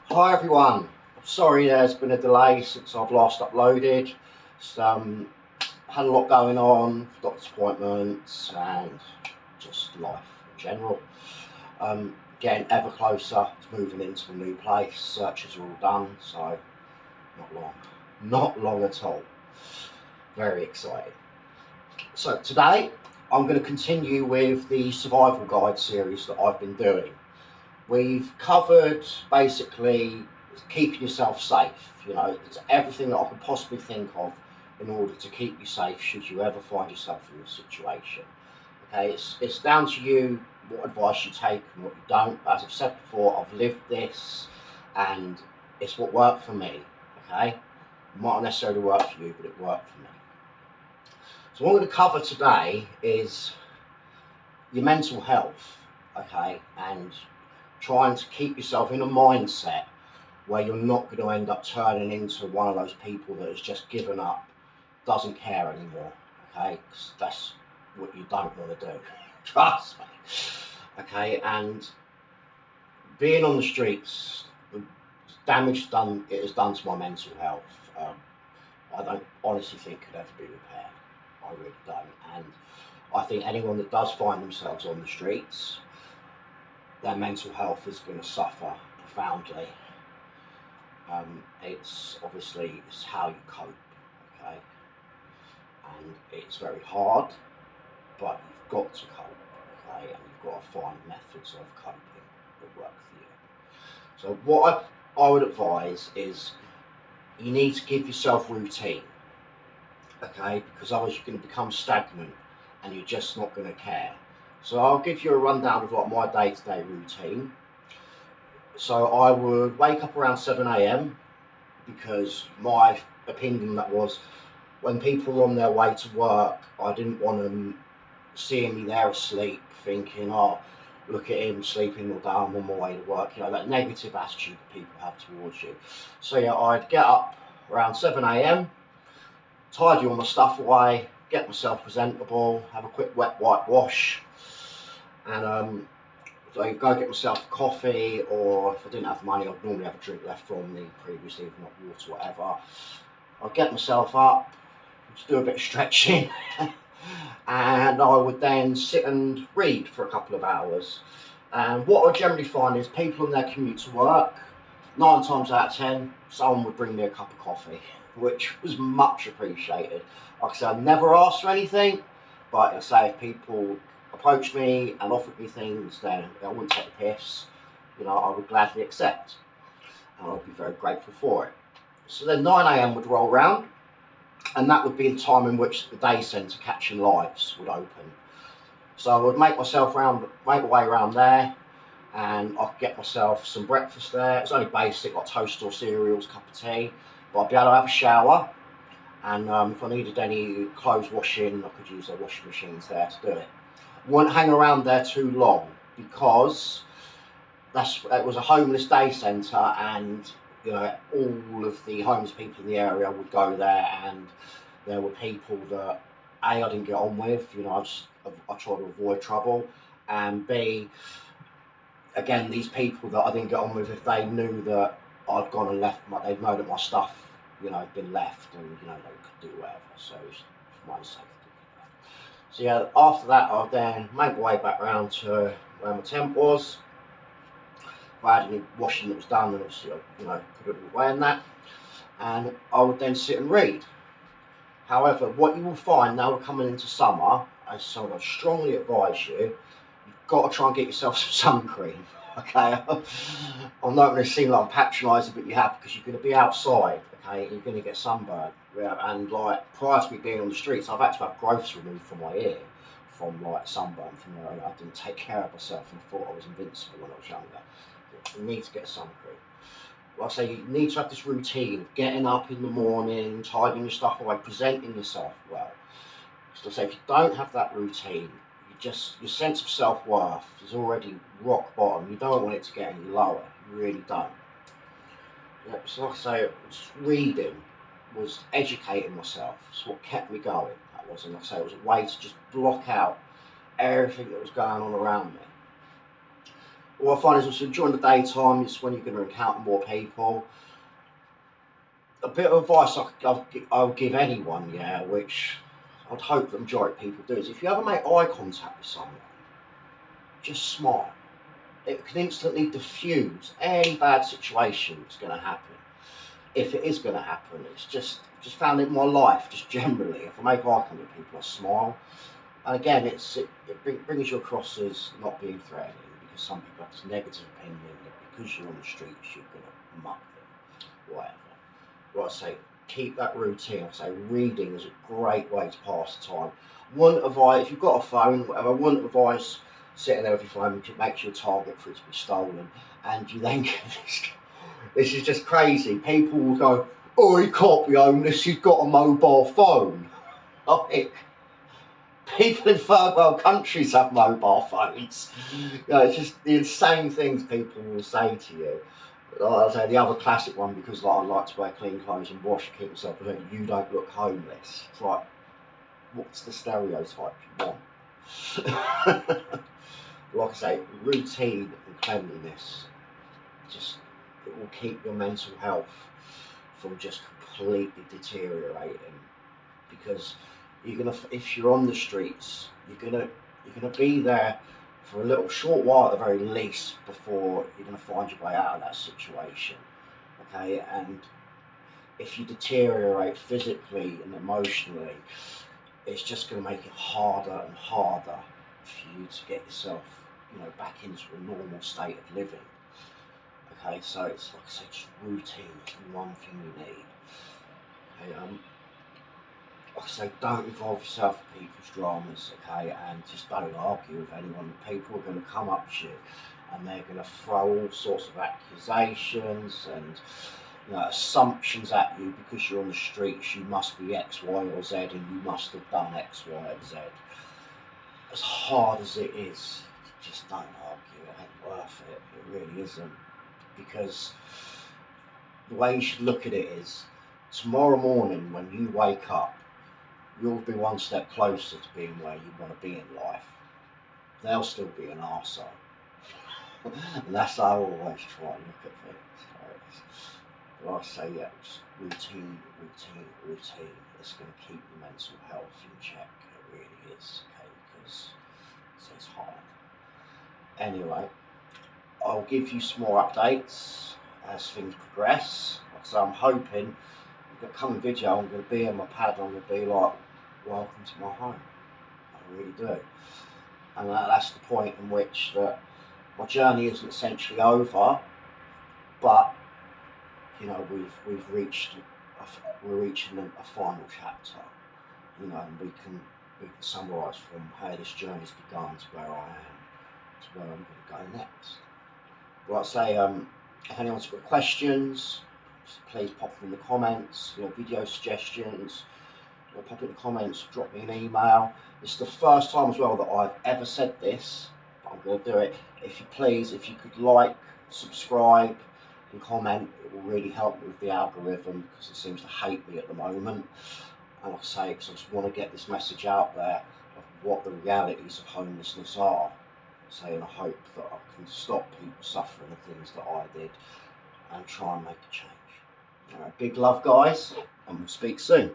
Hi everyone. Sorry there's been a delay since I've last uploaded. Just, had a lot going on, doctor's appointments and just life in general. Getting ever closer to moving into a new place. Searches are all done, so not long. Not long at all. Very excited. So today I'm going to continue with the survival guide series that I've been doing. We've covered basically keeping yourself safe. It's everything that I could possibly think of in order to keep you safe should you ever find yourself in this situation. Okay, it's down to you what advice you take and what you don't. As I've said before, I've lived this and it's what worked for me. Okay, it might not necessarily work for you, but it worked for me. So what I'm going to cover today is your mental health. Okay, and trying to keep yourself in a mindset where you're not going to end up turning into one of those people that has just given up, doesn't care anymore. Okay, 'cause that's what you don't want to do. Trust me. Okay, and being on the streets, the damage done it has done to my mental health. I don't honestly think could ever be repaired. I really don't, and I think anyone that does find themselves on the streets, their mental health is going to suffer profoundly. It's obviously it's how you cope, okay, and it's very hard, but you've got to cope, okay, and you've got to find methods of coping that work for you. So what I would advise is you need to give yourself routine, okay, because otherwise you're going to become stagnant and you're just not going to care. So I'll give you a rundown of like my day-to-day routine. So I would wake up around 7 a.m. because my opinion that was when people were on their way to work, I didn't want them seeing me there asleep, thinking, "Oh, look at him sleeping all day. I'm on my way to work." That negative attitude that people have towards you. So yeah, I'd get up around 7 a.m., tidy all my stuff away, get myself presentable, have a quick wet whitewash, and so I go get myself a coffee, or if I didn't have money, I'd normally have a drink left from the previous evening, not water, whatever. I'd get myself up, just do a bit of stretching, and I would then sit and read for a couple of hours. And what I generally find is people on their commute to work, 9 times out of 10, someone would bring me a cup of coffee, which was much appreciated. Like I said, I never asked for anything, but I say if people approached me and offered me things, then I wouldn't take the piss. I would gladly accept, and I'd be very grateful for it. So then 9 a.m. would roll round, and that would be the time in which the day centre Catching Lives would open. So I would make my way around there, and I could get myself some breakfast there. It's only basic, like toast or cereals, cup of tea, but I'd be able to have a shower, and if I needed any clothes washing, I could use their washing machines there to do it. I wouldn't hang around there too long because it was a homeless day centre, and all of the homeless people in the area would go there, and there were people that I didn't get on with. I try to avoid trouble, and B, again, these people that I didn't get on with, if they knew that I'd gone and left, they'd know that my stuff, had been left, and they could do whatever. So it's for my safety. So yeah, after that, I then made my way back round to where my tent was. If I had any washing that was done, then obviously I, put it away in that, and I would then sit and read. However, what you will find now we're coming into summer, so I strongly advise you, you've got to try and get yourself some sun cream. Okay, I'm not going to seem like I'm patronising, but you have, because you're going to be outside. Okay, and you're going to get sunburned. Yeah, and like prior to me being on the streets, I've had to have growths removed from my ear from like sunburn from where I didn't take care of myself and thought I was invincible when I was younger. You need to get sun cream. Like I say, you need to have this routine of getting up in the morning, tidying your stuff away, presenting yourself well. So I say, if you don't have that routine, your sense of self-worth is already rock bottom. You don't want it to get any lower. You really don't. So like I say, just reading was educating myself. It's what kept me going. That was, and like I say, it was a way to just block out everything that was going on around me. what I find is also during the daytime, it's when you're going to encounter more people. A bit of advice I'll give anyone, yeah, which I'd hope the majority of people do, is if you ever make eye contact with someone, just smile. It can instantly diffuse any bad situation that's going to happen. If it is going to happen, it's just found it in my life, just generally. If I make eye contact with people, I smile. And again, it brings you across as not being threatening, because some people have this negative opinion that because you're on the streets, you're going to muck them, whatever. Like I say, keep that routine. Like I say, reading is a great way to pass the time. Wouldn't advise, if you've got a phone, whatever, I wouldn't advise sitting there with your phone, which makes you a target for it to be stolen. And you then get this is just crazy. People will go, oh, he can't be homeless, he's got a mobile phone. Like, people in third world countries have mobile phones. You know, it's just the insane things people will say to you. Like I say, the other classic one, because like, I like to wear clean clothes and wash and keep myself clean, you don't look homeless. It's like, what's the stereotype you want? Like I say, routine and cleanliness, just, it will keep your mental health from just completely deteriorating. Because if you're on the streets, you're gonna be there for a little short while at the very least before you're gonna find your way out of that situation. Okay, and if you deteriorate physically and emotionally, it's just gonna make it harder and harder for you to get yourself, back into a normal state of living. Okay, so it's like I said, just routine is the one thing you need. Okay, like I say, don't involve yourself in people's dramas, okay, and just don't argue with anyone. People are going to come up to you and they're going to throw all sorts of accusations and assumptions at you because you're on the streets. You must be X, Y, or Z, and you must have done X, Y, and Z. As hard as it is, just don't argue. It ain't worth it. It really isn't. Because the way you should look at it is, tomorrow morning when you wake up, you'll be one step closer to being where you want to be in life. They'll still be an arsehole. And that's how I always try and look at things. So, like I say, yeah, just routine. It's going to keep your mental health in check. It really is, okay, because it's hard. Anyway, I'll give you some more updates as things progress. So I'm hoping the coming video, I'm going to be on my pad and I'm going to be like, welcome to my home. I really do. And that's the point in which that my journey isn't essentially over, but we're reaching a final chapter. And we can summarise from how this journey's begun to where I am, to where I'm going to go next. Like I say, if anyone's got questions, please pop them in the comments. Video suggestions, pop in the comments, drop me an email. It's the first time as well that I've ever said this, but I'm going to do it. If you could like, subscribe and comment, it will really help with the algorithm, because it seems to hate me at the moment. And like I say, because I just want to get this message out there of what the realities of homelessness are. And I hope that I can stop people suffering the things that I did and try and make a change. Big love, guys, and we'll speak soon.